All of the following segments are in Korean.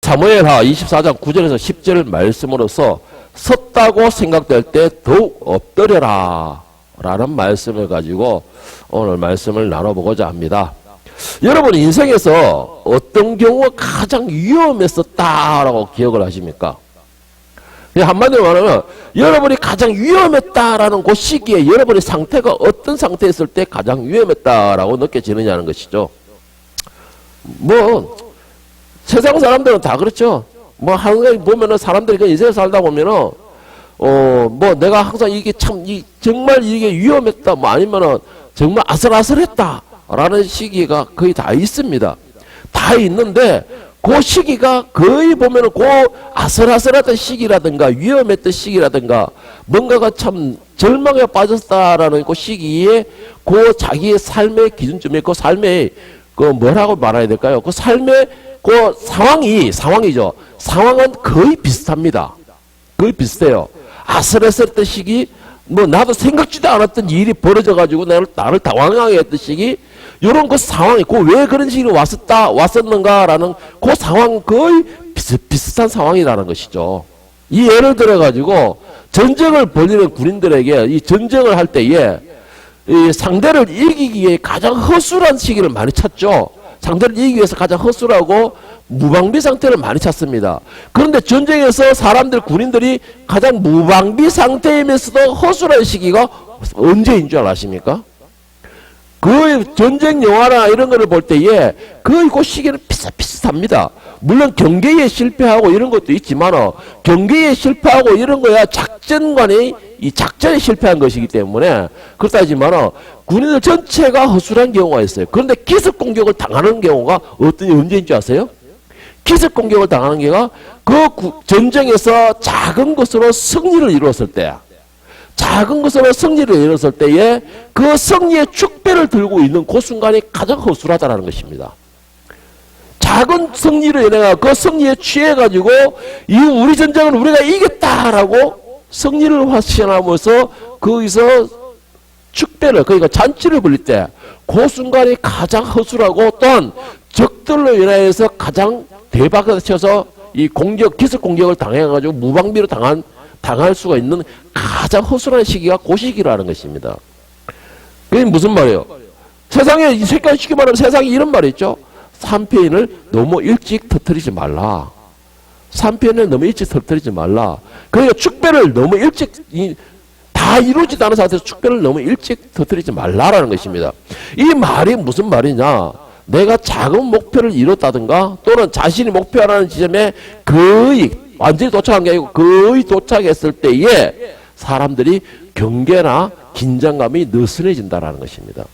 사무엘하 24장 9절에서 10절 말씀으로서 섰다고 생각될 때 더욱 엎드려라 라는 말씀을 가지고 오늘 말씀을 나눠보고자 합니다. 여러분 인생에서 어떤 경우가 가장 위험했었다라고 기억을 하십니까? 한마디로 말하면 여러분이 가장 위험했다라는 그 시기에 여러분의 상태가 어떤 상태였을 때 가장 위험했다라고 느껴지느냐는 것이죠. 뭐 세상 사람들은 다 그렇죠. 뭐 항상 보면은 사람들이 그 인생을 살다 보면은 뭐 내가 항상 이게 참 정말 이게 위험했다 뭐 아니면은 정말 아슬아슬했다라는 시기가 거의 다 있습니다. 다 있는데 그 시기가 거의 보면은 그 아슬아슬했던 시기라든가 위험했던 시기라든가 뭔가가 참 절망에 빠졌다라는 그 시기에 그 자기의 삶의 기준점에 그 삶의 그 뭐라고 말해야 될까요? 그 삶의 그 상황이죠. 상황은 거의 비슷합니다. 거의 비슷해요. 아슬아슬했던 시기, 뭐 나도 생각지도 않았던 일이 벌어져가지고 나를 당황하게 했던 시기, 요런 그 상황이, 왜 그런 식으로 왔었는가라는 그 상황 거의 비슷한 상황이라는 것이죠. 이 예를 들어가지고 전쟁을 벌이는 군인들에게 이 전쟁을 할 때에 이 상대를 이기기 위해 가장 허술한 시기를 많이 찾죠. 상대를 이기기 위해서 가장 허술하고 무방비 상태를 많이 찾습니다. 그런데 전쟁에서 사람들, 군인들이 가장 무방비 상태이면서도 허술한 시기가 언제인 줄 아십니까? 그 전쟁 영화나 이런 거를 볼 때에 거의 그 시기는 비슷합니다. 물론 경계에 실패하고 이런 것도 있지만 경계에 실패하고 이런 거야 작전관이 이 작전에 실패한 것이기 때문에 그렇다 하지만 군인들 전체가 허술한 경우가 있어요. 그런데 기습 공격을 당하는 경우가 언제인 줄 아세요? 기습 공격을 당하는 경우가 그 전쟁에서 작은 것으로 승리를 이루었을 때야. 작은 것으로 승리를 이뤘을 때에 그 승리의 축배를 들고 있는 그 순간이 가장 허술하다는 것입니다. 작은 승리를 인해 그 승리에 취해가지고 이 우리 전쟁은 우리가 이겼다라고 승리를 확신하면서 거기서 축배를 그러니까 잔치를 벌릴 때 그 순간이 가장 허술하고 또한 적들로 인하여서 가장 대박을 쳐서 이 기습 공격을 당해가지고 무방비로 당할 수가 있는 가장 허술한 시기가 그 시기라는 것입니다. 그게 무슨 말이에요? 세상에 쉽게 말하면 세상에 이런 말이 있죠. 3패인을 너무 일찍 터뜨리지 말라. 3패인을 너무 일찍 터뜨리지 말라. 그러니까 축배를 너무 일찍 다 이루어지지 않은 상태에서 축배를 너무 일찍 터뜨리지 말라라는 것입니다. 이 말이 무슨 말이냐? 내가 작은 목표를 이뤘다든가 또는 자신이 목표하는 지점에 거의 완전히 도착한 게 아니고 거의 도착했을 때에 사람들이 경계나 긴장감이 느슨해진다라는 것입니다.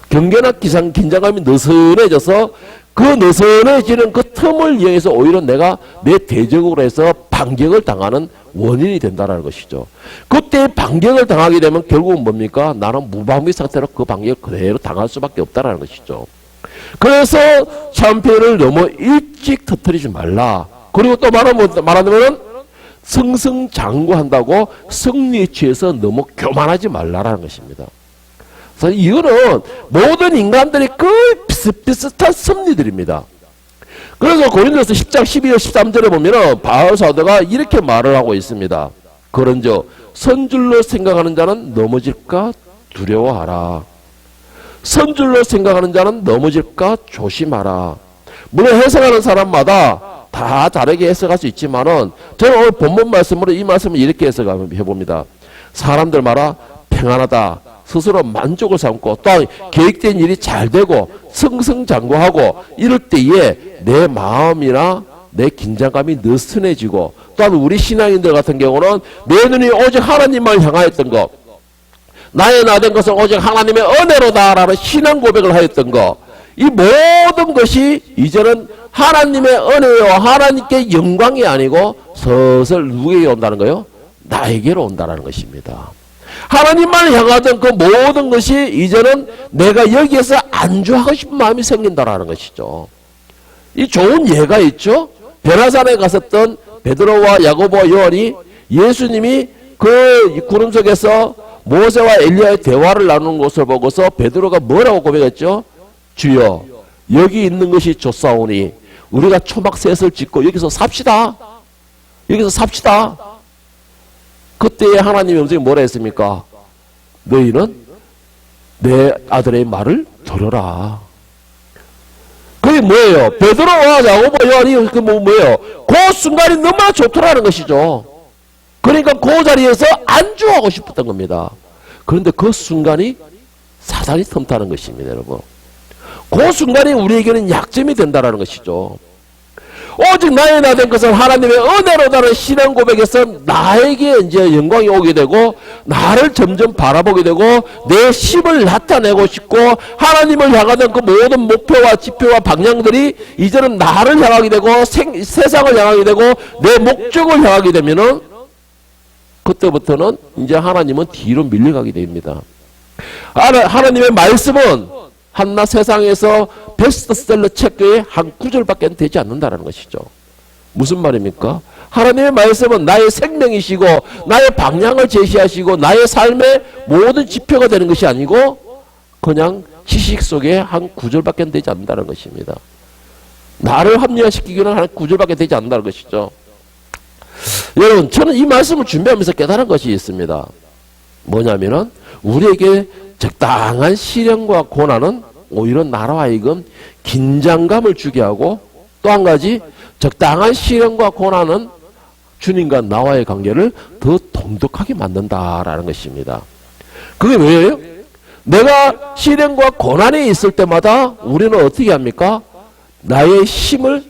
경계나 긴장감이 느슨해져서 그 느슨해지는 그 틈을 이용해서 오히려 내가 내 대적으로 해서 반격을 당하는 원인이 된다는 것이죠. 그때 반격을 당하게 되면 결국은 뭡니까? 나는 무방비 상태로 그 반격을 그대로 당할 수밖에 없다는 것이죠. 그래서 샴페인을 너무 일찍 터뜨리지 말라. 그리고 또 말하면 승승장구한다고 승리에 취해서 너무 교만하지 말라라는 것입니다. 그래서 이거는 모든 인간들이 거의 비슷비슷한 섭리들입니다. 그래서 고린도서 10장 12절 13절에 보면은 바울 사도가 이렇게 말을 하고 있습니다. 그런즉 선줄로 생각하는 자는 넘어질까 두려워하라. 선줄로 생각하는 자는 넘어질까 조심하라. 물론 해석하는 사람마다 다 다르게 해석할 수 있지만은 저는 오늘 본문 말씀으로 이 말씀을 이렇게 해석해봅니다. 사람들 말아 평안하다. 스스로 만족을 삼고 또 계획된 일이 잘 되고 승승장구하고 이럴 때에 내 마음이나 내 긴장감이 느슨해지고 또한 우리 신앙인들 같은 경우는 내 눈이 오직 하나님만 향하였던 것, 나의 나된 것은 오직 하나님의 은혜로다라는 신앙 고백을 하였던 것, 이 모든 것이 이제는 하나님의 은혜와 하나님께 영광이 아니고 슬슬 누구에게 온다는 거예요? 나에게로 온다는 것입니다. 하나님만 향하던 그 모든 것이 이제는 내가 여기에서 안주하고 싶은 마음이 생긴다라는 것이죠. 이 좋은 예가 있죠. 베라산에 갔었던 베드로와 야고보와 요한이 예수님이 그 구름 속에서 모세와 엘리야의 대화를 나누는 것을 보고서 베드로가 뭐라고 고백했죠? 주여 여기 있는 것이 좋사오니 우리가 초막셋을 짓고 여기서 삽시다. 여기서 삽시다. 그때 하나님의 음성이 뭐라 했습니까? 너희는 내 아들의 말을 들어라. 그게 뭐예요? 베드로와 야고보 요한이 그 뭐예요? 그 순간이 너무나 좋더라는 것이죠. 그러니까 그 자리에서 안주하고 싶었던 겁니다. 그런데 그 순간이 사단이 틈타는 것입니다, 여러분. 그 순간이 우리에게는 약점이 된다는 것이죠. 오직 나의 나 된 것은 하나님의 은혜로다는 신앙 고백에서 나에게 이제 영광이 오게 되고 나를 점점 바라보게 되고 내 힘을 나타내고 싶고 하나님을 향하는 그 모든 목표와 지표와 방향들이 이제는 나를 향하게 되고 세상을 향하게 되고 내 목적을 향하게 되면은 그때부터는 이제 하나님은 뒤로 밀려가게 됩니다. 하나님의 말씀은 한낱 세상에서 베스트셀러 책의 한 구절밖에 되지 않는다는 것이죠. 무슨 말입니까? 하나님의 말씀은 나의 생명이시고 나의 방향을 제시하시고 나의 삶의 모든 지표가 되는 것이 아니고 그냥 지식 속에 한 구절밖에 되지 않는다는 것입니다. 나를 합리화시키기는 한 구절밖에 되지 않는다는 것이죠. 여러분, 저는 이 말씀을 준비하면서 깨달은 것이 있습니다. 뭐냐면은 우리에게 적당한 시련과 고난은 오히려 나로 하여금 긴장감을 주게 하고 또 한 가지 적당한 시련과 고난은 주님과 나와의 관계를 더 돈독하게 만든다라는 것입니다. 그게 왜요? 내가 시련과 고난이 있을 때마다 우리는 어떻게 합니까? 나의 힘을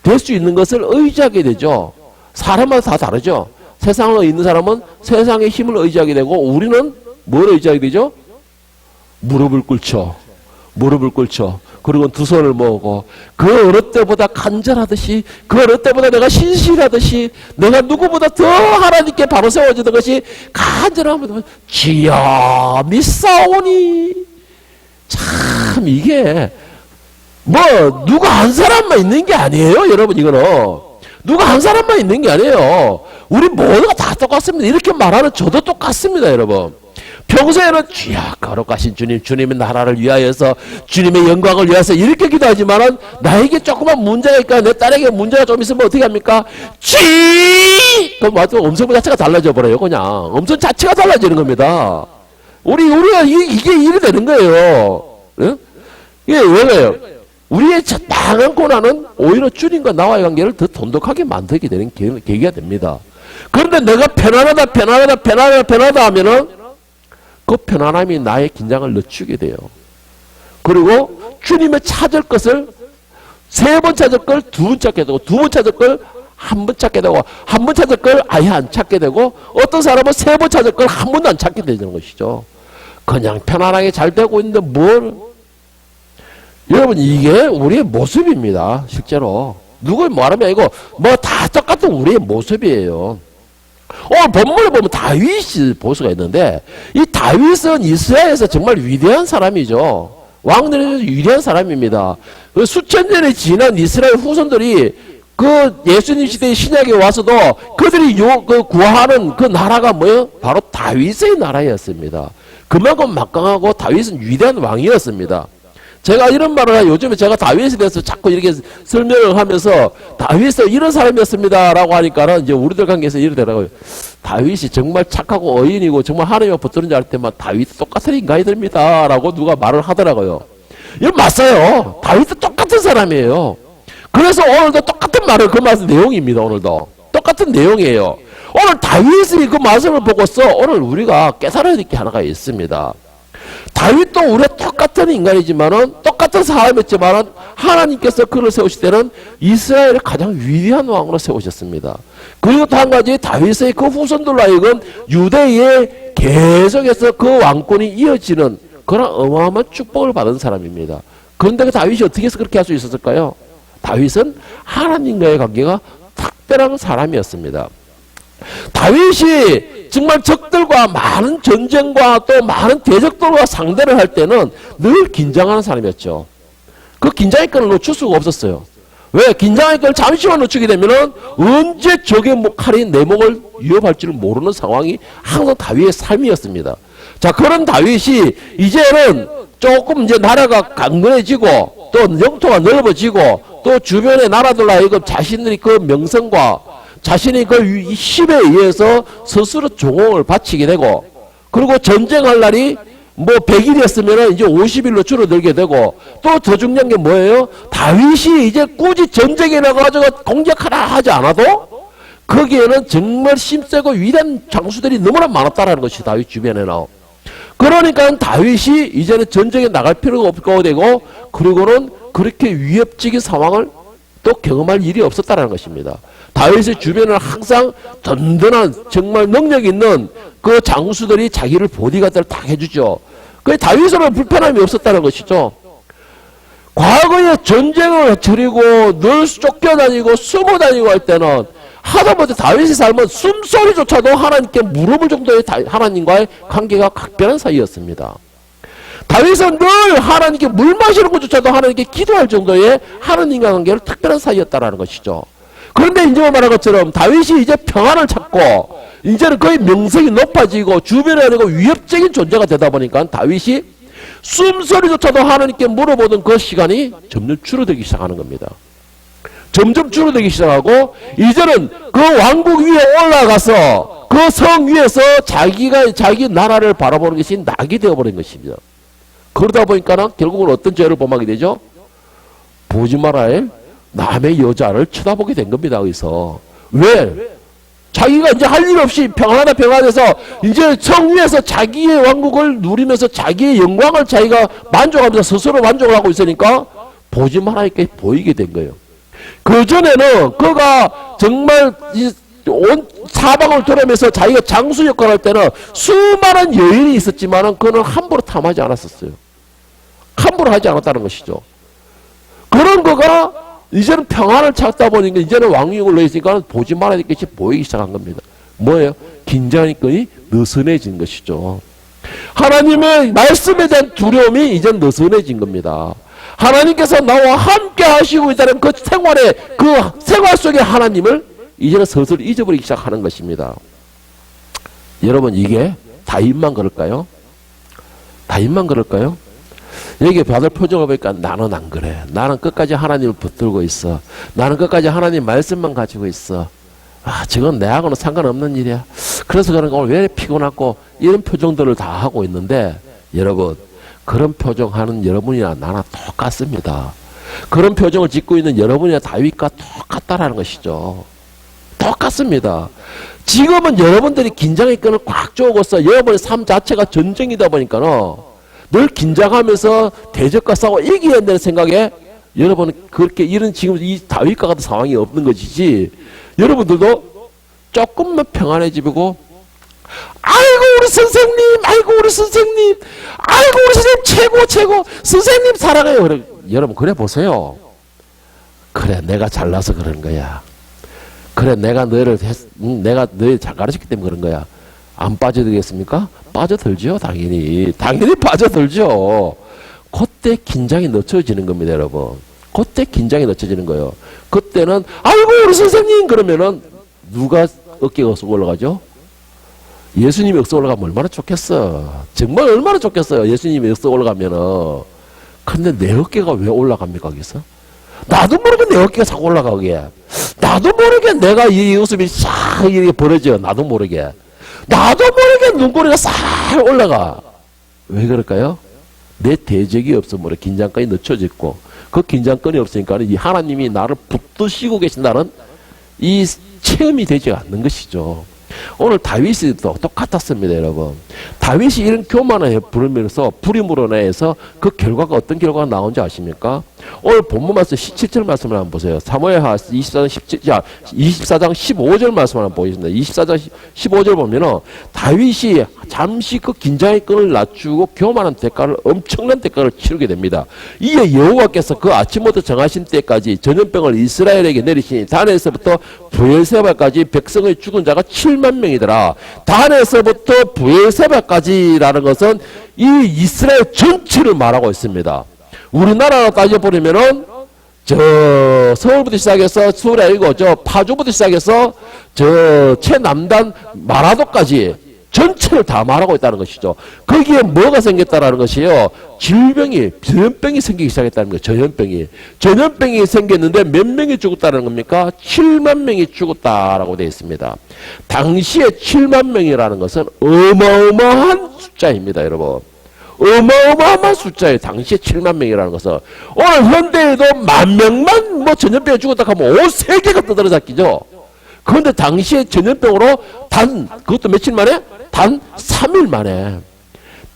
될 수 있는 것을 의지하게 되죠. 사람마다 다 다르죠. 세상에 있는 사람은 세상의 힘을 의지하게 되고 우리는 뭘 의지하게 되죠? 무릎을 꿇죠. 무릎을 꿇죠. 그리고 두 손을 모으고 그 어느 때보다 간절하듯이 그 어느 때보다 내가 신실하듯이 내가 누구보다 더 하나님께 바로 세워지는 것이 간절하면 주여 믿사오니. 참 이게 뭐 누가 한 사람만 있는 게 아니에요, 여러분. 이거는 누가 한 사람만 있는 게 아니에요. 우리 모두가 다 똑같습니다. 이렇게 말하는 저도 똑같습니다, 여러분. 평소에는 주여 거룩하신 주님, 주님의 나라를 위하여서 주님의 영광을 위해서 이렇게 기도하지만은 나에게 조그만 문제가 있까 내 딸에게 문제가 좀 있으면 어떻게 합니까? 그럼 완전 음성 자체가 달라져 버려요. 그냥 음성 자체가 달라지는 겁니다. 우리가 이게 일이 되는 거예요. 응? 이게 왜 그래요? 우리의 적당한 고난은 오히려 주님과 나와의 관계를 더 돈독하게 만들게 되는 계기가 됩니다. 그런데 내가 편안하다 하면은 그 편안함이 나의 긴장을 늦추게 돼요. 그리고 주님의 찾을 것을 세 번 찾을 걸 두 번 찾게 되고 두 번 찾을 걸 한 번 찾게 되고 한 번 찾을 걸 아예 안 찾게 되고 어떤 사람은 세 번 찾을 걸 한 번도 안 찾게 되는 것이죠. 그냥 편안하게 잘 되고 있는데 뭘? 여러분 이게 우리의 모습입니다. 실제로 누굴 말하면 이거 뭐 다 똑같은 우리의 모습이에요. 오늘 본문을 보면 다윗이 보수가 있는데 이 다윗은 이스라엘에서 정말 위대한 사람이죠. 왕들에서 위대한 사람입니다. 그 수천 년이 지난 이스라엘 후손들이 그 예수님 시대의 신약에 와서도 그들이 그 구하는 그 나라가 뭐예요? 바로 다윗의 나라였습니다. 그만큼 막강하고 다윗은 위대한 왕이었습니다. 제가 이런 말을 요즘에 제가 다윗에 대해서 자꾸 이렇게 설명을 하면서 다윗은 이런 사람이었습니다 라고 하니까는 이제 우리들 관계에서 이러더라고요. 다윗이 정말 착하고 어인이고 정말 하나님과 붙드는 줄 알 때만 다윗 똑같은 인간이됩니다 라고 누가 말을 하더라고요. 이거 맞아요. 다윗은 똑같은 사람이에요. 그래서 오늘도 똑같은 말을 그 말씀 내용입니다. 오늘도 똑같은 내용이에요. 오늘 다윗이 그 말씀을 보고서 오늘 우리가 깨달아야 될 게 하나가 있습니다. 다윗도 우리가 똑같은 인간이지만은 똑같은 사람이었지만은 하나님께서 그를 세우실 때는 이스라엘의 가장 위대한 왕으로 세우셨습니다. 그리고 또 한 가지 다윗의 그 후손들로 하여금 유대에 계속해서 그 왕권이 이어지는 그런 어마어마한 축복을 받은 사람입니다. 그런데 그 다윗이 어떻게 해서 그렇게 할 수 있었을까요? 다윗은 하나님과의 관계가 특별한 사람이었습니다. 다윗이 정말 적들과 많은 전쟁과 또 많은 대적들과 상대를 할 때는 늘 긴장하는 사람이었죠. 그 긴장의 끈을 놓칠 수가 없었어요. 왜? 긴장의 끈을 잠시만 놓치게 되면은 언제 적의 칼이 내 목을 위협할지를 모르는 상황이 항상 다윗의 삶이었습니다. 자, 그런 다윗이 이제는 조금 이제 나라가 강건해지고 또 영토가 넓어지고 또 주변의 나라들로 하여금 자신들이 그 명성과 자신이 그 힘에 의해서 스스로 종을 바치게 되고, 그리고 전쟁할 날이 뭐 100일이었으면 이제 50일로 줄어들게 되고, 또 더 중요한 게 뭐예요? 다윗이 이제 굳이 전쟁에 나가가지고 공격하라 하지 않아도 거기에는 정말 힘세고 위대한 장수들이 너무나 많았다라는 것이 다윗 주변에는. 그러니까 다윗이 이제는 전쟁에 나갈 필요가 없고 되고, 그리고는 그렇게 위협적인 상황을 또 경험할 일이 없었다라는 것입니다. 다윗의 주변에는 항상 든든한 정말 능력 있는 그 장수들이 자기를 보디가드를 다 해주죠. 그 다윗은 불편함이 없었다는 것이죠. 과거에 전쟁을 치르고 늘 쫓겨다니고 숨어다니고 할 때는 하다못해 다윗의 삶은 숨소리조차도 하나님께 물어볼 정도의 하나님과의 관계가 각별한 사이였습니다. 다윗은 늘 하나님께 물 마시는 것조차도 하나님께 기도할 정도의 하나님과 관계를 특별한 사이였다라는 것이죠. 그런데 이제 말한 것처럼 다윗이 이제 평안을 찾고 이제는 거의 명성이 높아지고 주변에 위협적인 존재가 되다 보니까 다윗이 숨소리조차도 하나님께 물어보던 그 시간이 점점 줄어들기 시작하는 겁니다. 점점 줄어들기 시작하고 이제는 그 왕국 위에 올라가서 그 성 위에서 자기 나라를 바라보는 것이 낙이 되어버린 것입니다. 그러다 보니까 결국은 어떤 죄를 범하게 되죠? 보지 말아야 남의 여자를 쳐다보게 된 겁니다. 거기서. 왜? 자기가 이제 할 일 없이 평안해서 이제 성 위에서 자기의 왕국을 누리면서 자기의 영광을 자기가 만족하면서 스스로 만족을 하고 있으니까 보지 말아야 보이게 된 거예요. 그전에는 그가 정말 온 사방을 돌아면서 자기가 장수 역할을 할 때는 수많은 여인이 있었지만은 그는 함부로 탐하지 않았었어요. 함부로 하지 않았다는 것이죠. 그런 거가 이제는 평안을 찾다 보니까 이제는 왕위를 넣으니까 보지 말아야 될 것이 보이기 시작한 겁니다. 뭐예요? 긴장이 느슨해진 것이죠. 하나님의 말씀에 대한 두려움이 이제 느슨해진 겁니다. 하나님께서 나와 함께 하시고 있다는 그 생활 속의 하나님을 이제는 슬슬 잊어버리기 시작하는 것입니다. 여러분, 이게 다윗만 그럴까요? 다윗만 그럴까요? 여기 받을 표정을 보니까 나는 안 그래. 나는 끝까지 하나님을 붙들고 있어. 나는 끝까지 하나님 말씀만 가지고 있어. 저건 내하고는 상관없는 일이야. 그래서 그런가 오늘 왜 피곤하고 이런 표정들을 다 하고 있는데, 여러분, 그런 표정하는 여러분이나 나나 똑같습니다. 그런 표정을 짓고 있는 여러분이나 다윗과 똑같다라는 것이죠. 똑같습니다. 지금은 여러분들이 긴장의 끈을 꽉 쪼고서 여러분의 삶 자체가 전쟁이다 보니까는 늘 긴장하면서 대적과 싸워 이겨야 된다는 생각에 여러분은 그렇게 이런 지금 이 다윗과 같은 상황이 없는 것이지, 여러분들도 조금만 평안해지고 아이고 우리 선생님, 아이고 우리 선생님, 아이고 우리 선생님 최고 선생님 사랑해요. 여러분 그래 보세요. 그래 내가 잘나서 그런 거야. 그래 내가 너를 잘 가르쳤기 때문에 그런 거야. 안 빠져들겠습니까? 빠져들죠. 당연히 빠져들죠. 그때 긴장이 늦춰지는 겁니다. 여러분, 그때 긴장이 늦춰지는 거예요. 그때는 아이고 우리 선생님 그러면은 누가 어깨가 쏙 올라가죠? 예수님이 억서 올라가면 얼마나 좋겠어. 정말 얼마나 좋겠어요. 예수님이 억서 올라가면은. 근데 내 어깨가 왜 올라갑니까 거기서? 나도 모르게 내 어깨가 자꾸 올라가게. 나도 모르게 내가 이 웃음이 싹 이렇게 벌어져. 나도 모르게 눈꼬리가 싹 올라가. 왜 그럴까요? 내 대적이 없으므로 긴장감이 늦춰졌고, 그 긴장감이 없으니까 이 하나님이 나를 붙드시고 계신다는 이 체험이 되지 않는 것이죠. 오늘 다윗이 똑같았습니다. 여러분, 다윗이 이런 교만을 부르면서 부림으로 인해서 그 결과가 어떤 결과가 나온지 아십니까? 오늘 본문 말씀 17절 말씀을 한번 보세요. 사무엘하 24장 15절 말씀을 한번 보겠습니다. 24장 15절 보면은 다윗이 잠시 그 긴장의 끈을 낮추고 교만한 대가를, 엄청난 대가를 치르게 됩니다. 이에 여호와께서 그 아침부터 정하신 때까지 전염병을 이스라엘에게 내리시니 단에서부터 브엘세바까지 백성의 죽은 자가 7만 명이더라. 단에서부터 브엘세바까지라는 것은 이 이스라엘 전체를 말하고 있습니다. 우리나라로 따져보면은 저 서울부터 시작해서 서울이 아니고 저 파주부터 시작해서 저 최남단 마라도까지 전체를 다 말하고 있다는 것이죠. 거기에 뭐가 생겼다라는 것이요. 질병이, 전염병이 생기기 시작했다는 거예요. 전염병이. 전염병이 생겼는데 몇 명이 죽었다는 겁니까? 7만 명이 죽었다라고 되어 있습니다. 당시에 7만 명이라는 것은 어마어마한 숫자입니다, 여러분. 어마어마한 숫자예요. 당시에 7만 명이라는 것은. 오늘 현대에도 10,000명만 뭐 전염병에 죽었다 하면 온 세계가 떠들어 잡히죠. 그런데 당시에 전염병으로 그것도 며칠 만에? 단 3일 만에.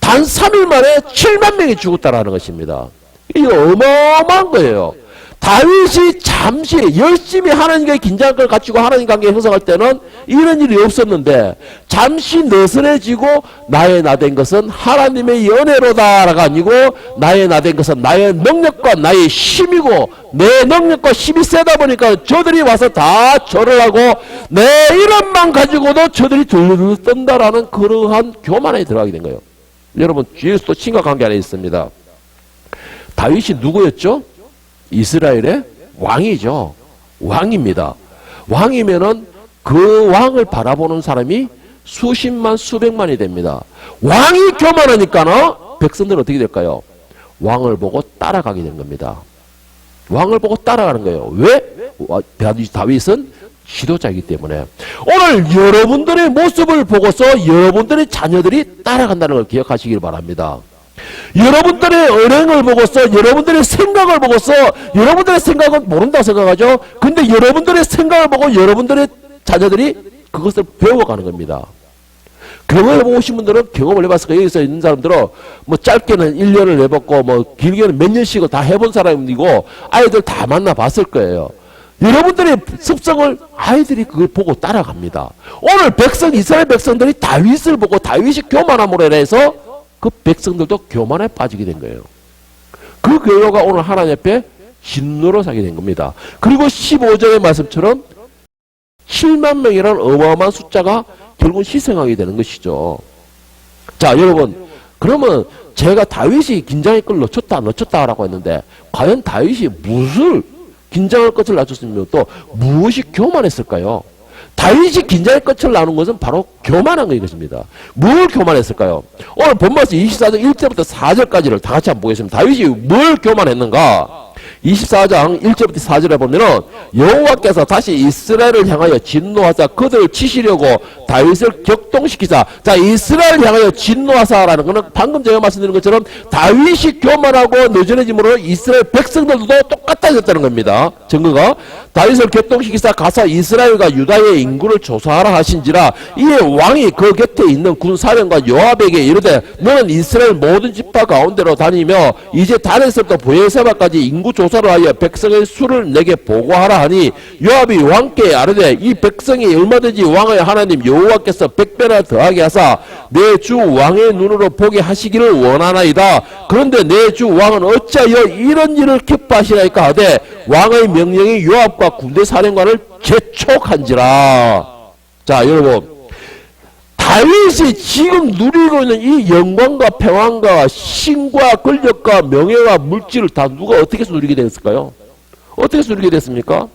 단 3일 만에 7만 명이 죽었다라는 것입니다. 이거 어마어마한 거예요. 다윗이 잠시 열심히 하나님과의 긴장을 갖추고 하나님 관계 형성할 때는 이런 일이 없었는데 잠시 느슨해지고 나의 나된 것은 하나님의 은혜로다가 아니고 나의 나된 것은 나의 능력과 나의 힘이고 내 능력과 힘이 세다 보니까 저들이 와서 다 절을 하고 내 이름만 가지고도 저들이 들르르 떤다라는 그러한 교만에 들어가게 된 거예요. 여러분 뒤에서 또 심각한 게 하나 있습니다. 다윗이 누구였죠? 이스라엘의 왕이죠. 왕입니다. 왕이면은 그 왕을 바라보는 사람이 수십만 수백만이 됩니다. 왕이 교만하니까는 백성들은 어떻게 될까요? 왕을 보고 따라가게 된 겁니다. 왕을 보고 따라가는 거예요. 왜? 다윗은 지도자이기 때문에. 오늘 여러분들의 모습을 보고서 여러분들의 자녀들이 따라간다는 걸 기억하시길 바랍니다. 여러분들의 언행을 보고서 여러분들의 생각을 보고서 여러분들의 생각은 모른다고 생각하죠. 근데 여러분들의 생각을 보고 여러분들의 자녀들이 그것을 배워가는 겁니다. 경험해보고 오신 분들은 경험을 해봤을 거예요. 여기서 있는 사람들은 뭐 짧게는 1년을 해봤고 뭐 길게는 몇 년씩은 다 해본 사람이고 아이들 다 만나봤을 거예요. 여러분들의 습성을 아이들이 그걸 보고 따라갑니다. 오늘 이스라엘 백성들이 다윗을 보고 다윗이 교만함으로 인해서 그 백성들도 교만에 빠지게 된 거예요. 그 결과가 오늘 하나님 앞에 진노로 사게 된 겁니다. 그리고 15절의 말씀처럼 7만 명이라는 어마어마한 숫자가 결국 희생하게 되는 것이죠. 자, 여러분, 그러면 제가 다윗이 긴장의 끈을 놓쳤다라고 했는데 과연 다윗이 무엇을 긴장할 것을 낮췄으면 또 무엇이 교만했을까요? 다윗이 긴장의 끝을 나눈 것은 바로 교만한 것입니다. 뭘 교만했을까요? 오늘 본문에서 24장 1절부터 4절까지를 다 같이 한번 보겠습니다. 다윗이 뭘 교만했는가? 24장 1절부터 4절에 보면은 여호와께서 다시 이스라엘을 향하여 진노하사 그들을 치시려고 다윗을 격동시키사. 자, 이스라엘을 향하여 진노하사라는 것은 방금 제가 말씀드린 것처럼 다윗이 교만하고 느슨해짐으로 이스라엘 백성들도 똑같아졌다는 겁니다. 증거가 다윗을 격동시키사 가서 이스라엘과 유다의 인구를 조사하라 하신지라. 이에 왕이 그 곁에 있는 군사령과 요압에게 이르되 너는 이스라엘 모든 지파 가운데로 다니며 이제 단에서부터 브에세바까지 인구 조사를 하여 백성의 수를 내게 보고하라 하니 요압이 왕께 아뢰되 이 백성이 얼마든지 왕의 하나님 여호와께서 100배나 더하게 하사 내 주 왕의 눈으로 보게 하시기를 원하나이다. 그런데 내 주 왕은 어찌하여 이런 일을 기뻐하시나이까 하되 왕의 명령이 요압과 군대 사령관을 재촉한지라. 자, 여러분, 다윗이 지금 누리고 있는 이 영광과 평안과 신과 권력과 명예와 물질을 다 누가 어떻게 해서 누리게 됐을까요? 어떻게 해서 누리게 됐습니까?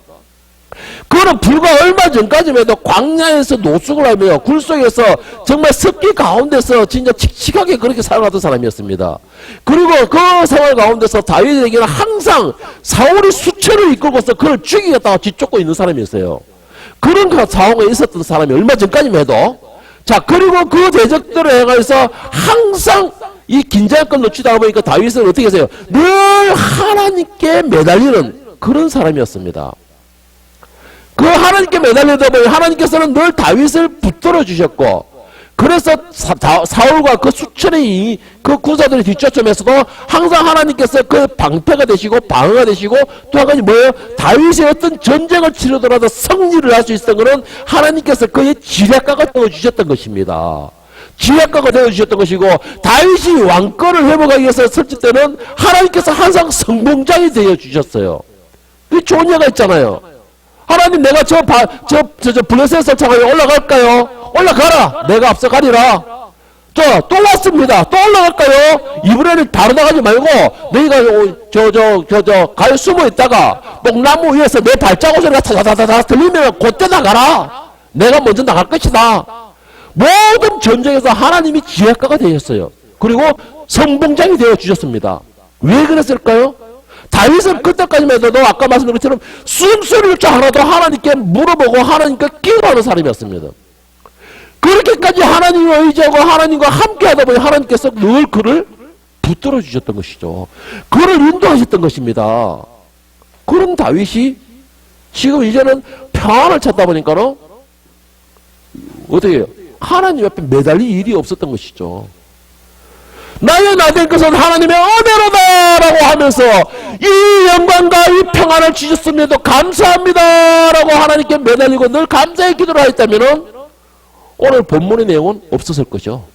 그거는 불과 얼마 전까지만 해도 광야에서 노숙을 하며 굴속에서 정말 습기 가운데서 진짜 칙칙하게 그렇게 살아가던 사람이었습니다. 그리고 그 생활 가운데서 다윗에게는 항상 사울이 수천을 이끌고서 그를 죽이겠다고 뒤쫓고 있는 사람이었어요. 그런 상황에 있었던 사람이 얼마 전까지만 해도. 자, 그리고 그 대적들을 향해서 항상 이 긴장감 놓치다 보니까 다윗은 어떻게 했어요? 늘 하나님께 매달리는 그런 사람이었습니다. 그 하나님께 매달리다 보니 하나님께서는 늘 다윗을 붙들어 주셨고, 그래서 사울과 그 수천의 그 군사들이 뒤쫓으면서도 항상 하나님께서 그 방패가 되시고 방어가 되시고, 또 한 가지 뭐예요? 다윗의 어떤 전쟁을 치르더라도 승리를 할 수 있었던 것은 하나님께서 그의 지략가가 되어주셨던 것입니다. 지략가가 되어주셨던 것이고, 다윗이 왕권을 회복하기 위해서 설치 때는 하나님께서 항상 성공장이 되어주셨어요. 그 좋은 예가 있잖아요. 하나님, 내가 저 블레셋 설창하여 올라갈까요? 올라가라! 내가 앞서가리라. 또 왔습니다. 또 올라갈까요? 이번에는 바로 나가지 말고, 너희가 가에 숨어 있다가, 뽕나무 위에서 내 발자국 소리가 다다다다 들리면 그때 나가라! 내가 먼저 나갈 것이다. 모든 전쟁에서 하나님이 지혜가가 되셨어요. 그리고 선봉장이 되어 주셨습니다. 왜 그랬을까요? 다윗은 그때까지만 해도 아까 말씀드린 것처럼 숨소리조차 하나도 하나님께 물어보고 하나님께 기도하는 사람이었습니다. 그렇게까지 하나님을 의지하고 하나님과 함께 하다 보니 하나님께서 늘 그를 붙들어 주셨던 것이죠. 그를 인도하셨던 것입니다. 그런 다윗이 지금 이제는 평안을 찾다 보니까는 어떻게 해요? 하나님 앞에 매달릴 일이 없었던 것이죠. 나의 나된 것은 하나님의 은혜로다라고 하면서 이 영광과 이 평안을 주셨음에도 감사합니다라고 하나님께 매달리고 늘 감사의 기도를 하였다면은 오늘 본문의 내용은 없었을 거죠.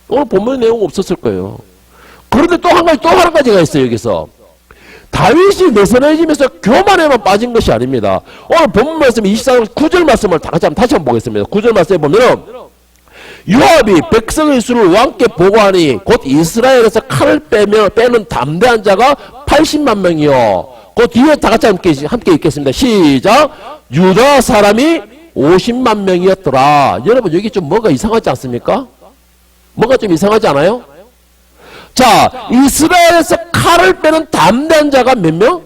오늘 본문의 내용은 없었을 거예요. 그런데 또 한 가지가 있어요. 여기서 다윗이 느슨해지면서 교만에만 빠진 것이 아닙니다. 오늘 본문 말씀 24장 9절 말씀을 다시 한번 보겠습니다. 9절 말씀에 보면은 요압이 백성의 수를 왕께 보고하니 곧 이스라엘에서 칼을 빼는 담대한 자가 80만 명이요. 그 뒤에 다 같이 함께 읽겠습니다. 시작. 유다 사람이 50만 명이었더라. 여러분 여기 좀 뭔가 이상하지 않습니까? 뭔가 좀 이상하지 않아요? 자, 이스라엘에서 칼을 빼는 담대한 자가 몇 명?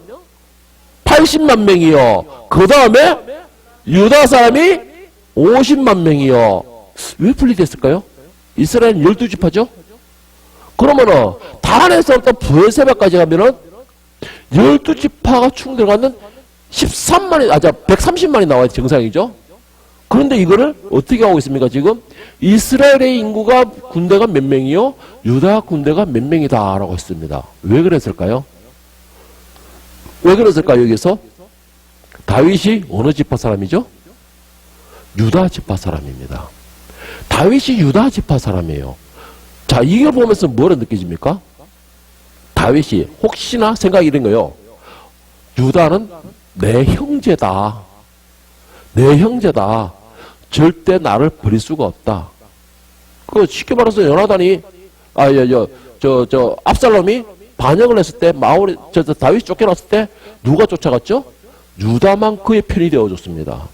80만 명이요. 그 다음에 유다 사람이 50만 명이요. 왜 분리됐을까요? 이스라엘은 12지파죠? 그러면은 단에서부터 브엘세바까지 가면은 12지파가 충돌하는 130만이 나와야 정상이죠? 그런데 이거를 어떻게 하고 있습니까, 지금? 이스라엘의 인구가 군대가 몇 명이요? 유다 군대가 몇 명이다 라고 했습니다. 왜 그랬을까요? 왜 그랬을까요, 여기서? 다윗이 어느 지파 사람이죠? 유다 지파 사람입니다. 다윗이 유다 지파 사람이에요. 자, 이걸 보면서 뭐를 느끼십니까? 다윗이 혹시나 생각이 이런 거요. 유다는 내 형제다. 내 형제다. 절대 나를 버릴 수가 없다. 그 쉽게 말해서 요나단이 압살롬이 반역을 했을 때 다윗이 쫓겨났을 때 누가 쫓아갔죠? 유다만 그의 편이 되어줬습니다.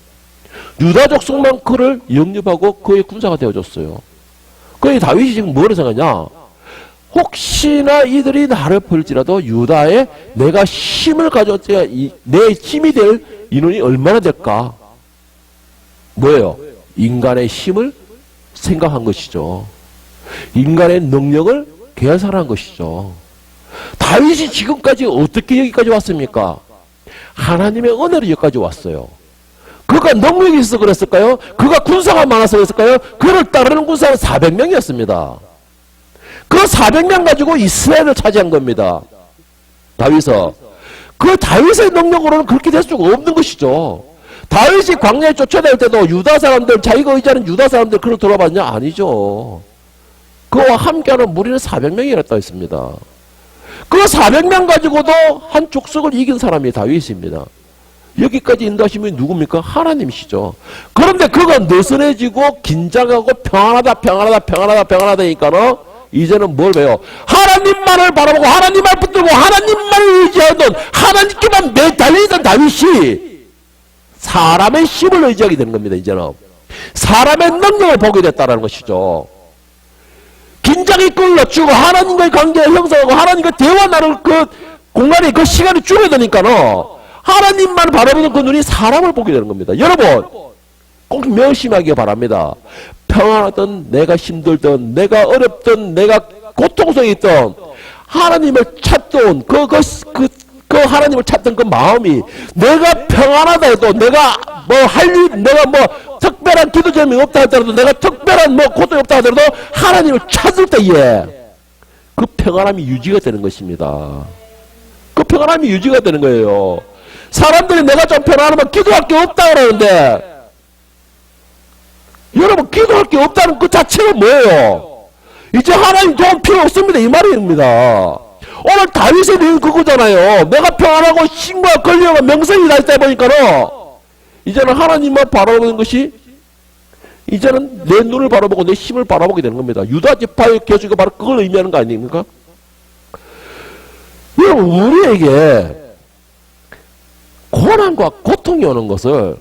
유다 족속만 그를 영접하고 그의 군사가 되어줬어요. 그의 다윗이 지금 뭐를 생각하냐? 혹시나 이들이 나를 벌지라도 유다에 내가 힘을 가져야 내 힘이 될 인원이 얼마나 될까? 뭐예요? 인간의 힘을 생각한 것이죠. 인간의 능력을 계산한 것이죠. 다윗이 지금까지 어떻게 여기까지 왔습니까? 하나님의 은혜로 여기까지 왔어요. 그가 능력이 있어서 그랬을까요? 그가 군사가 많아서 그랬을까요? 그를 따르는 군사는 400명이었습니다. 그 400명 가지고 이스라엘을 차지한 겁니다. 다윗은. 그 다윗의 능력으로는 그렇게 될 수가 없는 것이죠. 다윗이 광야에 쫓아낼 때도 유다 사람들, 자기가 의지하는 유다 사람들 그걸 돌아봤냐? 아니죠. 그와 함께하는 무리는 400명이었다 했습니다. 그 400명 가지고도 한 족속을 이긴 사람이 다윗입니다. 여기까지 인도하시면 누굽니까? 하나님이시죠. 그런데 그가 느슨해지고 긴장하고 평안하다니까는 이제는 뭘 배워? 하나님만을 바라보고 하나님만 붙들고 하나님만을 의지하던 하나님께만 매달리던 다윗이 사람의 힘을 의지하게 되는 겁니다. 이제는 사람의 능력을 보게 됐다는 것이죠. 긴장이 끌어주고 하나님과의 관계를 형성하고 하나님과 대화 나눌 그 공간이 그 시간이 줄어드니까는 하나님만 바라보는 그 눈이 사람을 보게 되는 겁니다. 여러분 꼭 명심하기 바랍니다. 평안하든 내가 힘들든 내가 어렵든 내가 고통스러워 있든 하나님을 찾던 그 하나님을 찾던 그 마음이 내가 평안하다 해도 내가 내가 특별한 기도 제목이 없다 하더라도 내가 특별한 고통이 없다 하더라도 하나님을 찾을 때에 그 평안함이 유지가 되는 것입니다. 그 평안함이 유지가 되는 거예요. 사람들이 내가 좀 평안하면 기도할 게 없다 그러는데 여러분 기도할 게 없다는 그 자체가 뭐예요? 이제 하나님 도움 필요 없습니다. 이 말입니다. 오늘 다윗의 내용이 그거잖아요. 내가 평안하고 신과 권력과 명성이 다 있다 보니까는 이제는 하나님만 바라보는 것이 이제는 내 눈을 바라보고 내 힘을 바라보게 되는 겁니다. 유다 지파의 교주가 바로 그걸 의미하는 거 아닙니까? 여러분 우리에게 고난과 고통이 오는 것을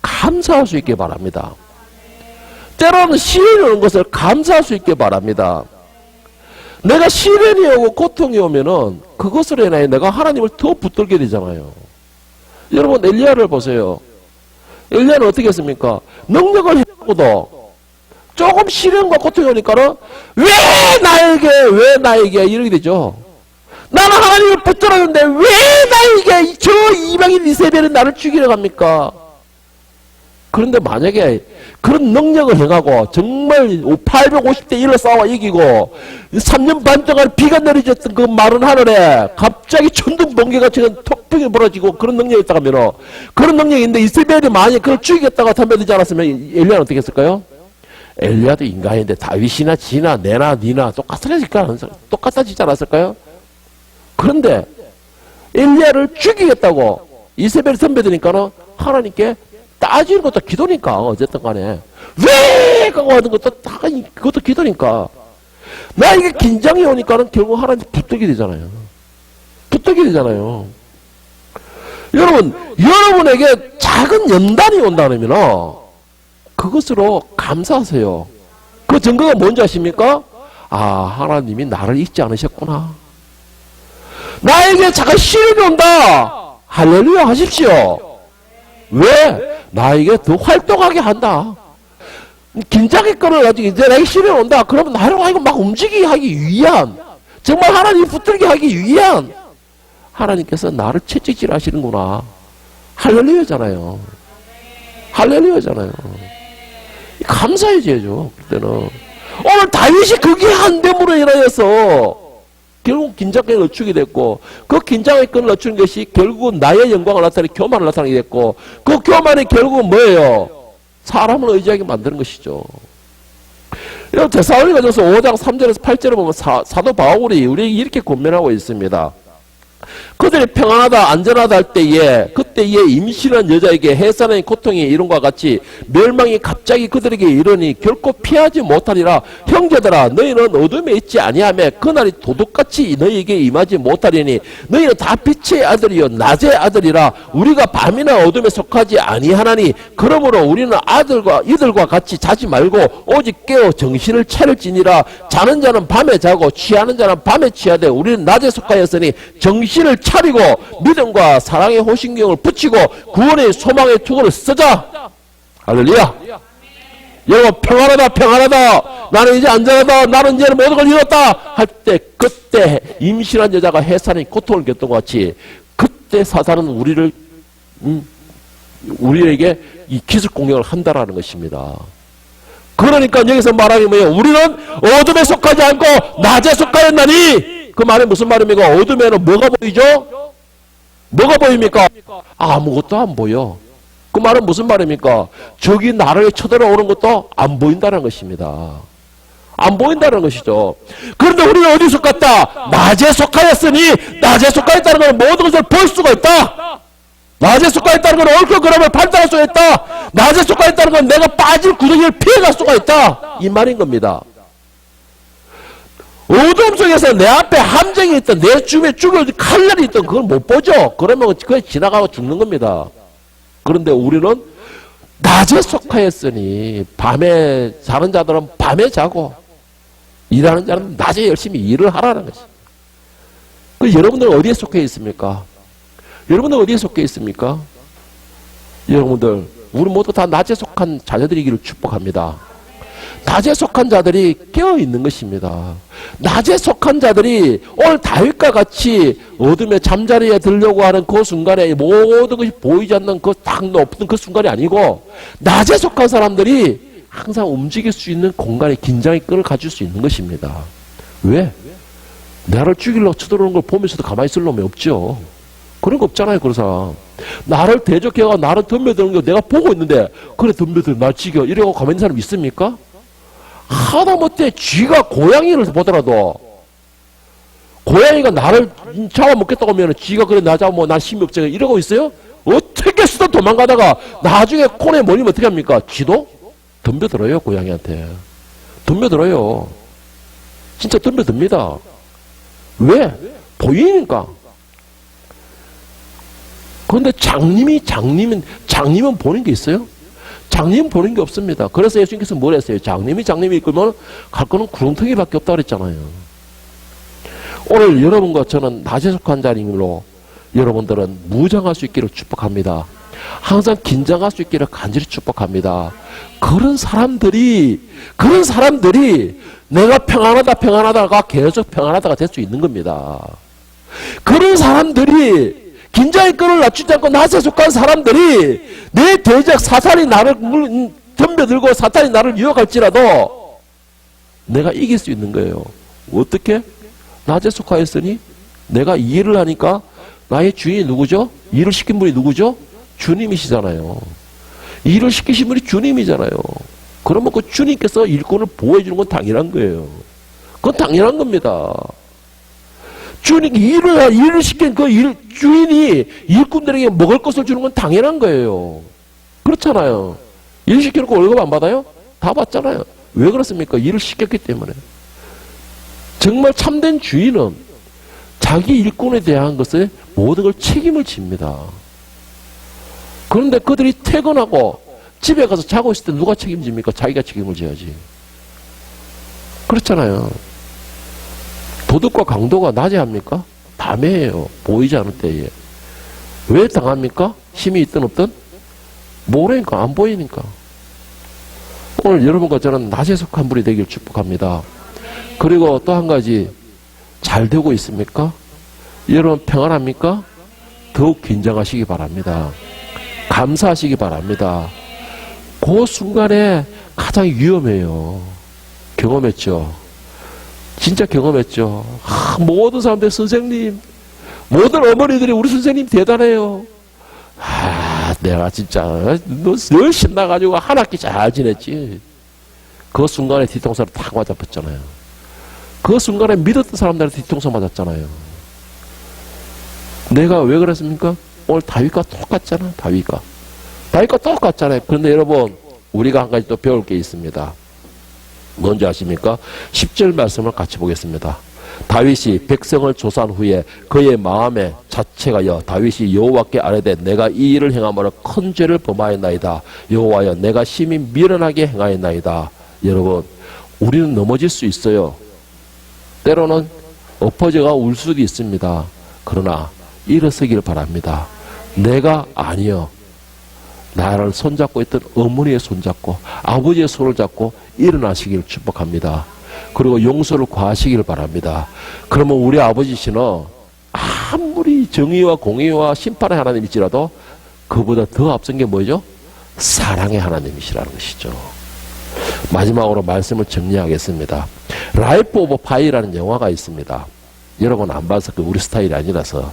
감사할 수 있게 바랍니다. 때로는 시련이 오는 것을 감사할 수 있게 바랍니다. 내가 시련이 오고 고통이 오면은 그것으로 인하여 내가 하나님을 더 붙들게 되잖아요. 여러분 엘리야를 보세요. 엘리야는 어떻게 했습니까? 능력을 해고도 조금 시련과 고통이 오니까는 왜 나에게 이렇게 되죠. 나는 하나님을 붙들었는데 왜 나에게 저 이방인 이세벨은 나를 죽이려 합니까? 그런데 만약에 그런 능력을 행하고 정말 850대 1로 싸워 이기고 3년 반 동안 비가 내리졌던 그 마른 하늘에 갑자기 천둥 번개같이 폭풍이 벌어지고 그런 능력이 있다고 하면 그런 능력이 있는데 이세벨이 만약에 그걸 죽이겠다고 덤벼들지 않았으면 엘리야는 어떻게 했을까요? 엘리야도 인간인데 다윗이나 지나 내나 니나 똑같아지지 않았을까요? 그런데 엘리야를 죽이겠다고 이세벨이 덤벼드니까는 하나님께 따지는 것도 기도니까 어쨌든 간에 왜 그거 하는 것도 다 그것도 기도니까 나에게 긴장이 오니까는 결국 하나님 붙들게 되잖아요. 여러분 여러분에게 작은 연단이 온다 그러면 그것으로 감사하세요. 그 증거가 뭔지 아십니까? 아 하나님이 나를 잊지 않으셨구나. 나에게 작은 시련이 온다. 할렐루야 하십시오. 왜? 나에게 더 활동하게 한다. 긴장의 끈을 가지고 이제 나에게 시련이 온다. 그러면 나를 막 움직이게 하기 위한 정말 하나님 붙들게 하기 위한 하나님께서 나를 채찍질 하시는구나. 할렐루야잖아요. 감사해줘야죠. 그때는 오늘 다윗이 그게 안 됨으로 인하여서 결국 긴장의 끈을 늦추게 됐고 그 긴장의 끈을 늦추는 것이 결국은 나의 영광을 나타내는 교만을 나타내게 됐고 그 교만이 결국은 뭐예요? 사람을 의지하게 만드는 것이죠. 데살로니가전서 5장 3절에서 8절을 보면 사도 바울이 우리에게 이렇게 권면하고 있습니다. 그들이 평안하다 안전하다 할 때에 그때에 임신한 여자에게 해산의 고통이 이룬과 같이 멸망이 갑자기 그들에게 이르니 결코 피하지 못하리라. 형제들아 너희는 어둠에 있지 아니하며 그날이 도둑같이 너희에게 임하지 못하리니 너희는 다 빛의 아들이요 낮의 아들이라. 우리가 밤이나 어둠에 속하지 아니하나니 그러므로 우리는 이들과 같이 자지 말고 오직 깨어 정신을 차릴지니라. 자는 자는 밤에 자고 취하는 자는 밤에 취하되 우리는 낮에 속하였으니 정신을 차리고 믿음과 사랑의 호신경을 붙이고 구원의 소망의 투구를 쓰자. 할렐루야. 여러분 평안하다 나는 이제 안전하다 나는 이제 모든 걸 이뤘다 할 때 그때 임신한 여자가 해산의 고통을 겪던 것 같이 그때 사단은 우리에게 이 기습 공격을 한다라는 것입니다. 그러니까 여기서 말하는 게 뭐예요? 우리는 어둠에 속하지 않고 낮에 속하였나니 그 말이 무슨 말입니까? 어둠에는 뭐가 보이죠? 뭐가 보입니까? 아무것도 안 보여. 그 말은 무슨 말입니까? 적이 나를 쳐들어오는 것도 안 보인다는 것입니다. 안 보인다는 것이죠. 그런데 우리는 어디 속았다? 낮에 속하였으니 낮에 속하였다는 것은 모든 것을 볼 수가 있다. 낮에 속하였다는 것은 옳고 그름을 판단할 수가 있다. 낮에 속하였다는 것은 내가 빠질 구덩이를 피해갈 수가 있다. 이 말인 겁니다. 어둠 속에서 내 앞에 함정이 있던 내 주변에 죽을 칼날이 있던 그걸 못 보죠. 그러면 그게 지나가고 죽는 겁니다. 그런데 우리는 낮에 속하였으니 밤에 자는 자들은 밤에 자고 일하는 자는 낮에 열심히 일을 하라는 것입니다. 그 여러분들은 어디에 속해 있습니까? 여러분들 우리 모두 다 낮에 속한 자녀들이기를 축복합니다. 낮에 속한 자들이 깨어있는 것입니다. 낮에 속한 자들이 오늘 다윗과 같이 어둠에 잠자리에 들려고 하는 그 순간에 모든 것이 보이지 않는 그 딱 높은 그 순간이 아니고 낮에 속한 사람들이 항상 움직일 수 있는 공간에 긴장의 끈을 가질 수 있는 것입니다. 왜? 나를 죽이려고 쳐들어오는 걸 보면서도 가만히 있을 놈이 없죠. 그런 거 없잖아요. 그런 사람. 나를 대적해가 나를 덤벼드는 거 내가 보고 있는데 그래 덤벼들어 날 죽여 이러고 가만히 있는 사람 있습니까? 하다못해 쥐가 고양이를 보더라도 고양이가 나를 잡아먹겠다고 하면 쥐가 그래 나 잡아먹어 난 힘이 없지 이러고 있어요? 어떻게 쓰던 도망가다가 나중에 코너에 몰리면 어떻게 합니까? 쥐도 덤벼들어요. 고양이한테 덤벼들어요. 진짜 덤벼듭니다. 왜? 보이니까. 그런데 장님은 보는 게 있어요? 장님 보는 게 없습니다. 그래서 예수님께서 뭘 했어요? 장님이 이끌면 갈 거는 구렁텅이밖에 없다 그랬잖아요. 오늘 여러분과 저는 낮에 속한 자리로 여러분들은 무장할 수 있기를 축복합니다. 항상 긴장할 수 있기를 간절히 축복합니다. 그런 사람들이 내가 평안하다가 계속 평안하다가 될 수 있는 겁니다. 그런 사람들이 긴장의 끈을 낮추지 않고 낮에 속한 사람들이 내 대적 사탄이 나를 덤벼들고 사탄이 나를 유혹할지라도 내가 이길 수 있는 거예요. 어떻게? 낮에 속하였으니 내가 이 일을 하니까 나의 주인이 누구죠? 일을 시킨 분이 누구죠? 주님이시잖아요. 일을 시키신 분이 주님이잖아요. 그러면 그 주님께서 일꾼을 보호해 주는 건 당연한 거예요. 그건 당연한 겁니다. 주님이 일을 시킨 주인이 일꾼들에게 먹을 것을 주는 건 당연한 거예요. 그렇잖아요. 일 시켜놓고 월급 안 받아요? 다 받잖아요. 왜 그렇습니까? 일을 시켰기 때문에. 정말 참된 주인은 자기 일꾼에 대한 것에 모든 걸 책임을 집니다. 그런데 그들이 퇴근하고 집에 가서 자고 있을 때 누가 책임집니까? 자기가 책임을 져야지. 그렇잖아요. 도덕과 강도가 낮에 합니까? 밤에 해요. 보이지 않을 때에. 왜 당합니까? 힘이 있든 없든? 모르니까, 안 보이니까. 오늘 여러분과 저는 낮에 속한 분이 되길 축복합니다. 그리고 또 한 가지, 잘 되고 있습니까? 여러분 평안합니까? 더욱 긴장하시기 바랍니다. 감사하시기 바랍니다. 그 순간에 가장 위험해요. 경험했죠? 진짜 경험했죠? 모든 사람들 선생님, 모든 어머니들이 우리 선생님 대단해요. 내가 진짜 늘 신나가지고 한 학기 잘 지냈지. 그 순간에 뒤통수를 탁 맞아봤잖아요. 그 순간에 믿었던 사람들한테 뒤통수 맞았잖아요. 내가 왜 그랬습니까? 오늘 다윗과 똑같잖아. 다윗과 똑같잖아요. 그런데 여러분, 우리가 한 가지 또 배울 게 있습니다. 뭔지 아십니까? 10절 말씀을 같이 보겠습니다. 다윗이 백성을 조사한 후에 그의 마음의 자체가여 다윗이 여호와께 아뢰되 내가 이 일을 행함으로 큰 죄를 범하였나이다. 여호와여 내가 심히 미련하게 행하였나이다. 여러분, 우리는 넘어질 수 있어요. 때로는 엎어져가 울 수도 있습니다. 그러나 일어서길 바랍니다. 내가 아니요. 나를 손잡고 있던 어머니의 손잡고 아버지의 손을 잡고 일어나시기를 축복합니다. 그리고 용서를 구하시기를 바랍니다. 그러면 우리 아버지시는 아무리 정의와 공의와 심판의 하나님일지라도 그보다 더 앞선 게 뭐죠? 사랑의 하나님이시라는 것이죠. 마지막으로 말씀을 정리하겠습니다. 라이프 오브 파이라는 영화가 있습니다. 여러분 안 봐서 그 우리 스타일이 아니라서.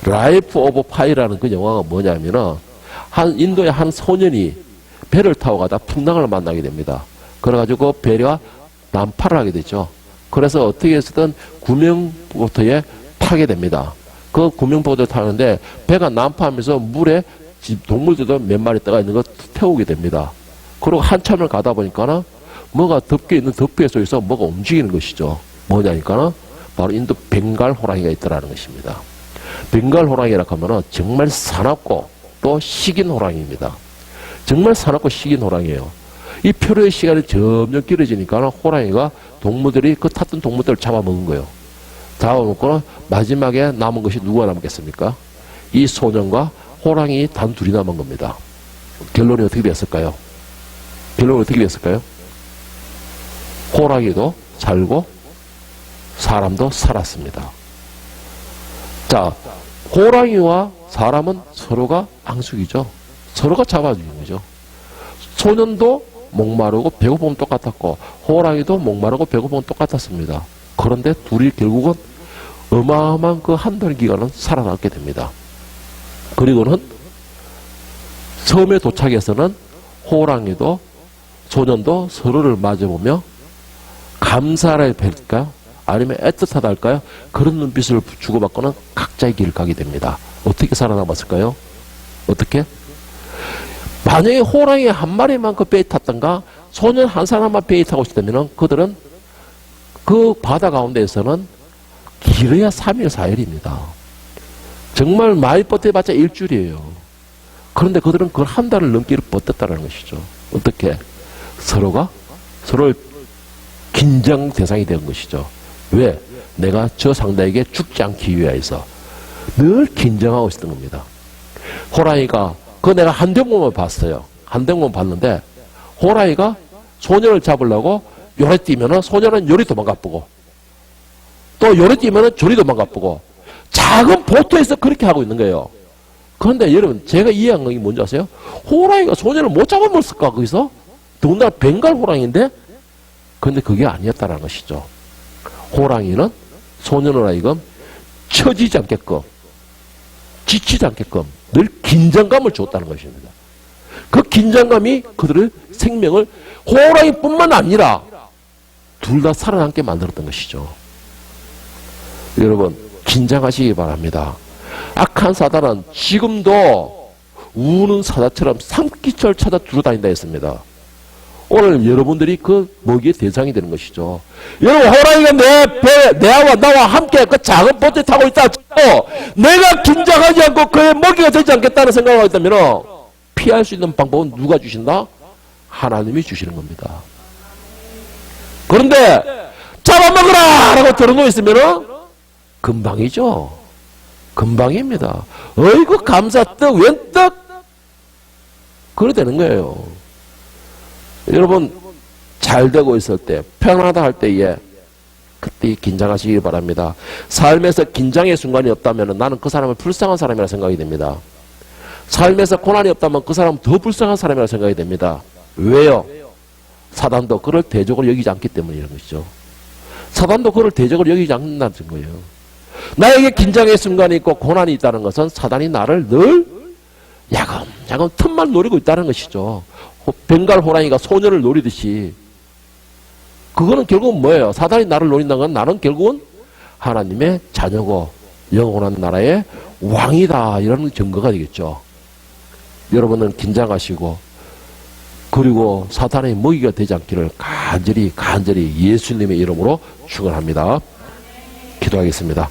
라이프 오브 파이라는 그 영화가 뭐냐면은 인도의 한 소년이 배를 타고 가다 풍랑을 만나게 됩니다. 그래가지고 배가 난파를 하게 되죠. 그래서 어떻게 해서든 구명보트에 타게 됩니다. 그 구명보트를 타는데 배가 난파하면서 물에 동물들도 몇 마리 떠가 있는 거 태우게 됩니다. 그리고 한참을 가다 보니까는 뭐가 덮여 있는 덮개 속에서 뭐가 움직이는 것이죠. 뭐냐니까는 바로 인도 벵갈 호랑이가 있더라는 것입니다. 벵갈 호랑이라고 하면은 정말 사납고 또 식인 호랑이입니다. 정말 사납고 식인 호랑이에요. 이 표류의 시간이 점점 길어지니까 호랑이가 동물들이 그 탔던 동물들을 잡아먹은 거예요. 잡아먹고는 마지막에 남은 것이 누가 남겠습니까? 이 소년과 호랑이 단 둘이 남은 겁니다. 결론이 어떻게 됐을까요? 호랑이도 살고 사람도 살았습니다. 자, 호랑이와 사람은 서로가 앙숙이죠. 서로가 잡아주는 거죠. 소년도 목마르고 배고픔은 똑같았고 호랑이도 목마르고 배고픔은 똑같았습니다. 그런데 둘이 결국은 어마어마한 그 한 달 기간은 살아남게 됩니다. 그리고는 섬에 도착해서는 호랑이도 소년도 서로를 마주보며 감사를 뵐까요? 아니면 애틋하다 할까요? 그런 눈빛을 주고받고는 각자의 길을 가게 됩니다. 어떻게 살아남았을까요? 어떻게? 만약에 호랑이 한 마리만 그 배에 탔던가 소년 한 사람만 배에 타고 있었다면 그들은 그 바다 가운데에서는 길어야 3일 4일입니다. 정말 많이 버텨봤자 일주일이에요. 그런데 그들은 그걸 한 달을 넘기를 버텼다는 것이죠. 어떻게? 서로가 서로를 긴장 대상이 된 것이죠. 왜? 내가 저 상대에게 죽지 않기 위해서 늘 긴장하고 있었던 겁니다. 호랑이가, 내가 한대목만 봤어요. 한대목만 봤는데, 호랑이가 소년을 잡으려고 요래 뛰면은 소년은 요리 도망가쁘고, 또 요래 뛰면은 저리 도망가쁘고, 작은 보트에서 그렇게 하고 있는 거예요. 그런데 여러분, 제가 이해한 게 뭔지 아세요? 호랑이가 소년을 못 잡아먹었을까, 거기서? 더군다나 벵갈 호랑이인데? 근데 그게 아니었다는 것이죠. 호랑이는 소년을 하여금 처지지 않게끔, 지치지 않게끔 늘 긴장감을 줬다는 것입니다. 그 긴장감이 그들의 생명을, 호랑이뿐만 아니라 둘 다 살아남게 만들었던 것이죠. 여러분, 긴장하시기 바랍니다. 악한 사단은 지금도 우는 사자처럼 산기철 찾아 두루다닌다 했습니다. 오늘 여러분들이 그 먹이의 대상이 되는 것이죠. 여러분, 호랑이가 내와 나와 함께 그 작은 보트에 타고 있다 치고 내가 긴장하지 않고 그의 먹이가 되지 않겠다는 생각을 하고 있다면 피할 수 있는 방법은 누가 주신다? 하나님이 주시는 겁니다. 그런데 잡아먹으라! 라고 들어놓고 있으면 금방이죠. 금방입니다. 어이구 감사떡 웬떡 그래 되는 거예요. 여러분, 잘 되고 있을 때, 편하다 할 때에 그때 긴장하시기 바랍니다. 삶에서 긴장의 순간이 없다면 나는 그 사람을 불쌍한 사람이라 생각이 됩니다. 삶에서 고난이 없다면 그 사람은 더 불쌍한 사람이라 생각이 됩니다. 왜요? 사단도 그를 대적으로 여기지 않기 때문에 이런 것이죠. 사단도 그를 대적으로 여기지 않는다는 거예요. 나에게 긴장의 순간이 있고 고난이 있다는 것은 사단이 나를 늘 야금야금 틈만 노리고 있다는 것이죠. 벵갈 호랑이가 소년을 노리듯이. 그거는 결국은 뭐예요? 사단이 나를 노린다는 건 나는 결국은 하나님의 자녀고 영원한 나라의 왕이다, 이런 증거가 되겠죠. 여러분은 긴장하시고, 그리고 사탄의 먹이가 되지 않기를 간절히 예수님의 이름으로 축원합니다. 기도하겠습니다.